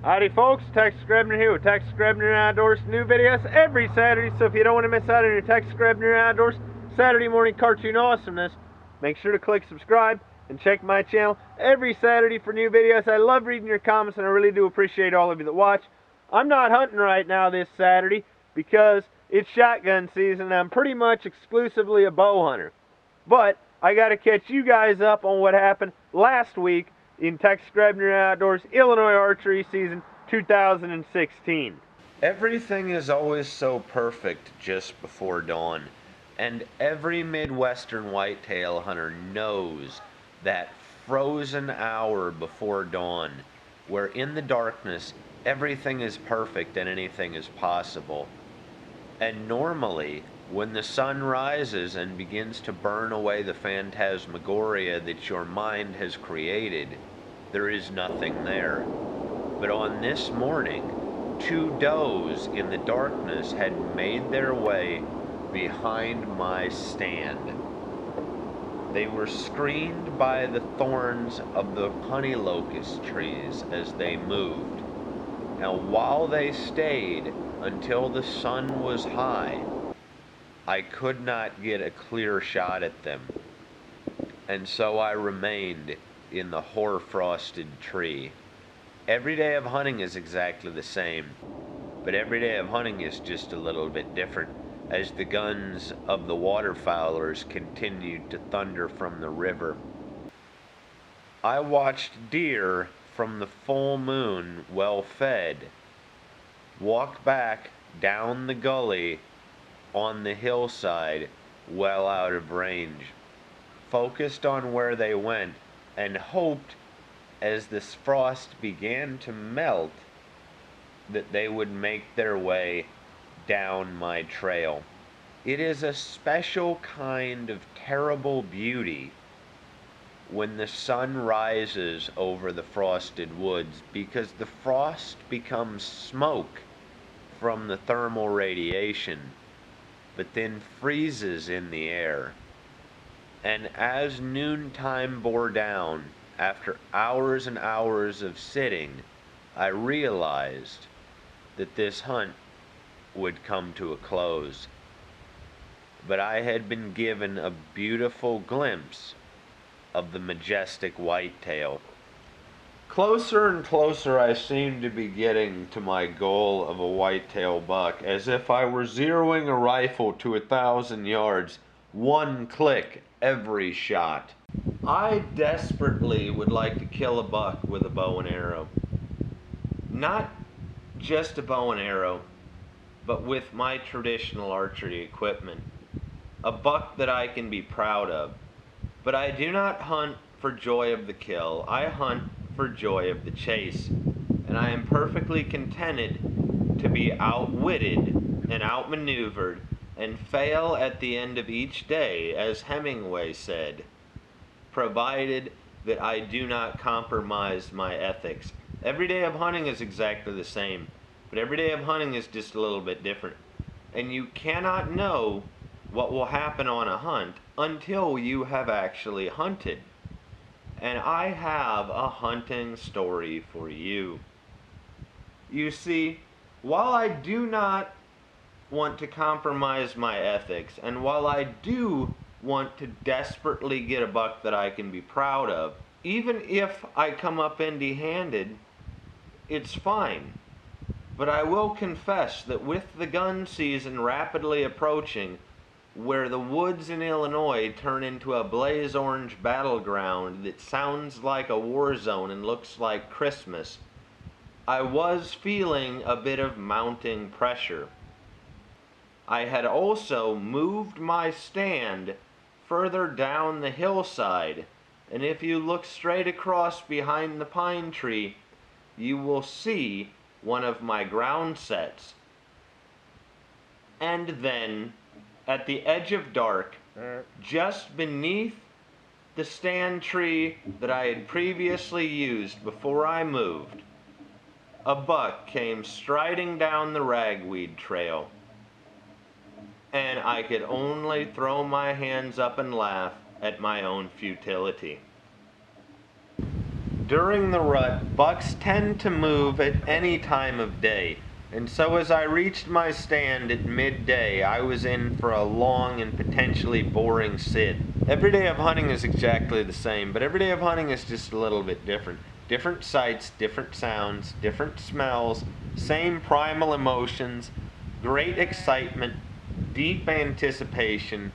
Howdy folks, Texas Grebner here with Texas Grebner Outdoors. New videos every Saturday, so if you don't want to miss out on your Texas Grebner Outdoors Saturday morning cartoon awesomeness, make sure to click subscribe and check my channel every Saturday for new videos. I love reading your comments and I really do appreciate all of you that watch. I'm not hunting right now this Saturday because it's shotgun season and I'm pretty much exclusively a bow hunter. But I got to catch you guys up on what happened last week in Texas Grebner Outdoors Illinois Archery Season 2016. Everything is always so perfect just before dawn, and every Midwestern whitetail hunter knows that frozen hour before dawn, where in the darkness everything is perfect and anything is possible. And normally, when the sun rises and begins to burn away the phantasmagoria that your mind has created, there is nothing there. But on this morning, two does in the darkness had made their way behind my stand. They were screened by the thorns of the honey locust trees as they moved. Now, while they stayed until the sun was high, I could not get a clear shot at them, and so I remained in the hoar-frosted tree. Every day of hunting is exactly the same, but every day of hunting is just a little bit different as the guns of the waterfowlers continued to thunder from the river. I watched deer from the full moon, well fed, walk back down the gully on the hillside, well out of range, focused on where they went, and hoped as this frost began to melt that they would make their way down my trail. It is a special kind of terrible beauty when the sun rises over the frosted woods, because the frost becomes smoke from the thermal radiation, but then freezes in the air. And as noontime bore down, after hours and hours of sitting, I realized that this hunt would come to a close. But I had been given a beautiful glimpse of the majestic whitetail. Closer and closer I seemed to be getting to my goal of a whitetail buck, as if I were zeroing a rifle to 1,000 yards, one click every shot. I desperately would like to kill a buck with a bow and arrow. Not just a bow and arrow, but with my traditional archery equipment. A buck that I can be proud of. But I do not hunt for joy of the kill. I hunt for joy of the chase. And I am perfectly contented to be outwitted and outmaneuvered and fail at the end of each day, as Hemingway said, provided that I do not compromise my ethics. Every day of hunting is exactly the same, but every day of hunting is just a little bit different. And you cannot know what will happen on a hunt until you have actually hunted. And I have a hunting story for you. You see, while I do not want to compromise my ethics, and while I do want to desperately get a buck that I can be proud of, even if I come up empty-handed, it's fine. But I will confess that with the gun season rapidly approaching, where the woods in Illinois turn into a blaze orange battleground that sounds like a war zone and looks like Christmas, I was feeling a bit of mounting pressure. I had also moved my stand further down the hillside, and if you look straight across behind the pine tree, you will see one of my ground sets. And then, at the edge of dark, just beneath the stand tree that I had previously used before I moved, a buck came striding down the ragweed trail. And I could only throw my hands up and laugh at my own futility. During the rut, bucks tend to move at any time of day, and so as I reached my stand at midday, I was in for a long and potentially boring sit. Every day of hunting is exactly the same, but every day of hunting is just a little bit different. Different sights, different sounds, different smells, same primal emotions, great excitement, deep anticipation,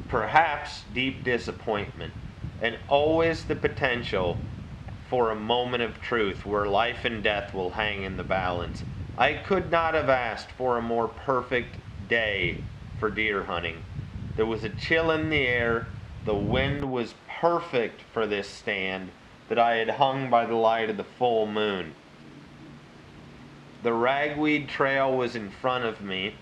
perhaps deep disappointment, and always the potential for a moment of truth where life and death will hang in the balance. I could not have asked for a more perfect day for deer hunting. There was a chill in the air, the wind was perfect for this stand that I had hung by the light of the full moon. The ragweed trail was in front of me,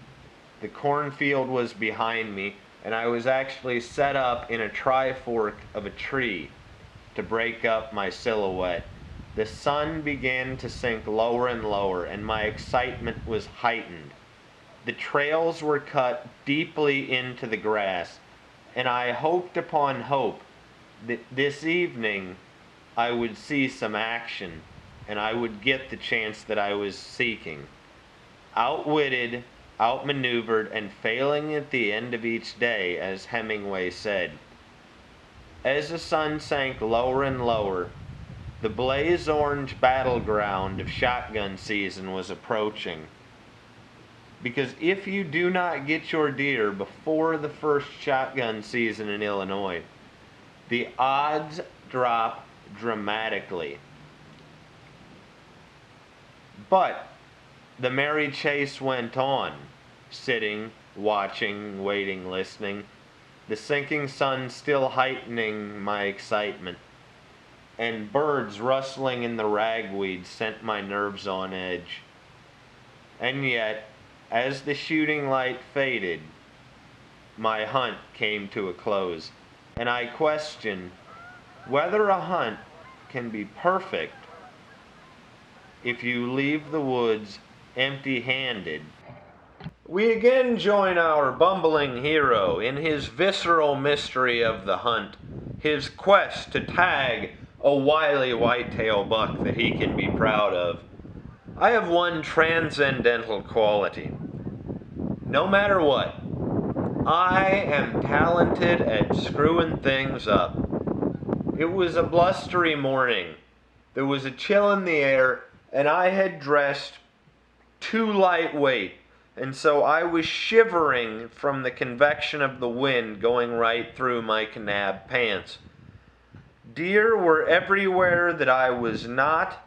the cornfield was behind me, and I was actually set up in a tri-fork of a tree to break up my silhouette. The sun began to sink lower and lower, and my excitement was heightened. The trails were cut deeply into the grass, and I hoped upon hope that this evening I would see some action, and I would get the chance that I was seeking. Outwitted, outmaneuvered, and failing at the end of each day, as Hemingway said. As the sun sank lower and lower, the blaze-orange battleground of shotgun season was approaching. Because if you do not get your deer before the first shotgun season in Illinois, the odds drop dramatically. But the merry chase went on, sitting, watching, waiting, listening, the sinking sun still heightening my excitement, and birds rustling in the ragweed sent my nerves on edge. And yet, as the shooting light faded, my hunt came to a close, and I question whether a hunt can be perfect if you leave the woods empty-handed. We again join our bumbling hero in his visceral mystery of the hunt, his quest to tag a wily whitetail buck that he can be proud of. I have one transcendental quality. No matter what, I am talented at screwing things up. It was a blustery morning. There was a chill in the air, and I had dressed too lightweight, and so I was shivering from the convection of the wind going right through my canab pants. Deer were everywhere that I was not,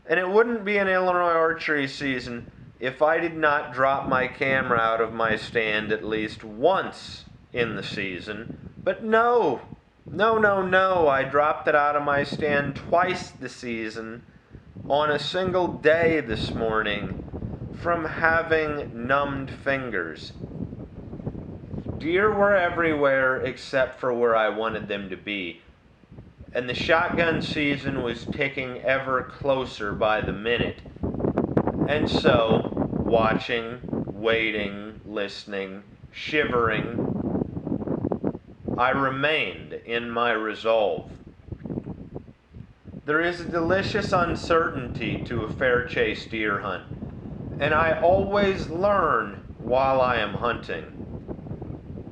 and it wouldn't be an Illinois archery season if I did not drop my camera out of my stand at least once in the season. But no, I dropped it out of my stand twice this season on a single day this morning from having numbed fingers. Deer were everywhere except for where I wanted them to be, and the shotgun season was ticking ever closer by the minute. And so, watching, waiting, listening, shivering, I remained in my resolve. There is a delicious uncertainty to a fair chase deer hunt, and I always learn while I am hunting.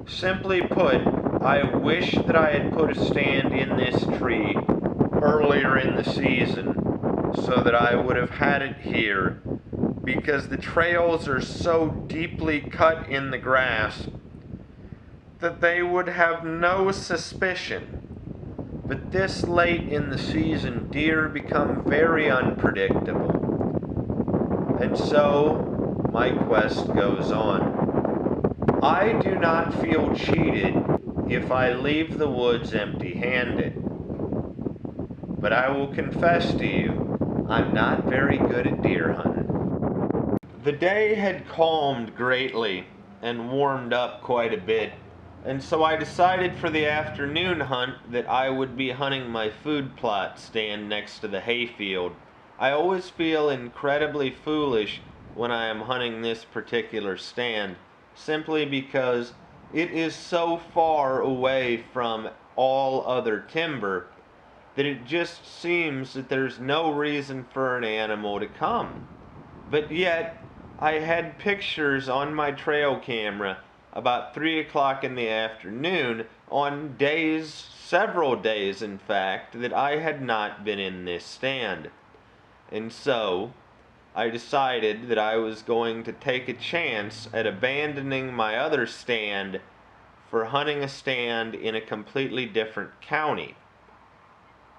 Simply put, I wish that I had put a stand in this tree earlier in the season so that I would have had it here, because the trails are so deeply cut in the grass that they would have no suspicion. But this late in the season, deer become very unpredictable. And so, my quest goes on. I do not feel cheated if I leave the woods empty-handed. But I will confess to you, I'm not very good at deer hunting. The day had calmed greatly and warmed up quite a bit, and so I decided for the afternoon hunt that I would be hunting my food plot stand next to the hayfield. I always feel incredibly foolish when I am hunting this particular stand, simply because it is so far away from all other timber that it just seems that there's no reason for an animal to come. But yet, I had pictures on my trail camera about 3 o'clock in the afternoon on days, several days in fact, that I had not been in this stand. And so, I decided that I was going to take a chance at abandoning my other stand for hunting a stand in a completely different county.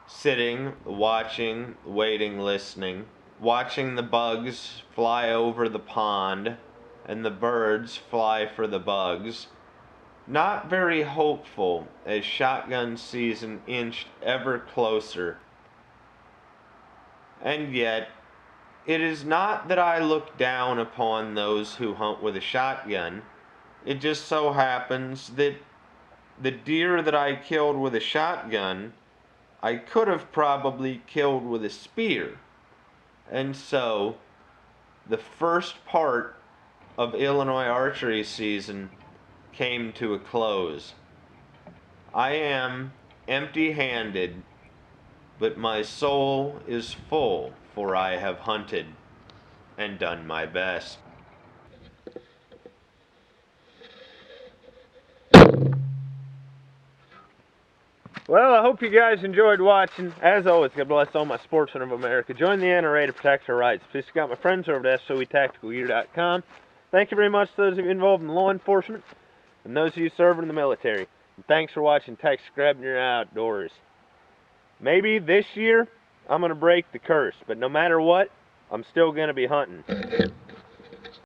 Sitting, watching, waiting, listening, watching the bugs fly over the pond and the birds fly for the bugs. Not very hopeful as shotgun season inched ever closer. And yet, it is not that I look down upon those who hunt with a shotgun. It just so happens that the deer that I killed with a shotgun, I could have probably killed with a spear. And so, the first part of Illinois archery season came to a close. I am empty-handed, but my soul is full, for I have hunted and done my best. Well, I hope you guys enjoyed watching. As always, God bless all my sportsmen of America. Join the NRA to protect our rights. Please check out my friends over at SOETacticalgear.com. Thank you very much to those of you involved in law enforcement and those of you serving in the military. And thanks for watching Texas Grebner Outdoors. Maybe this year I'm going to break the curse, but no matter what, I'm still going to be hunting.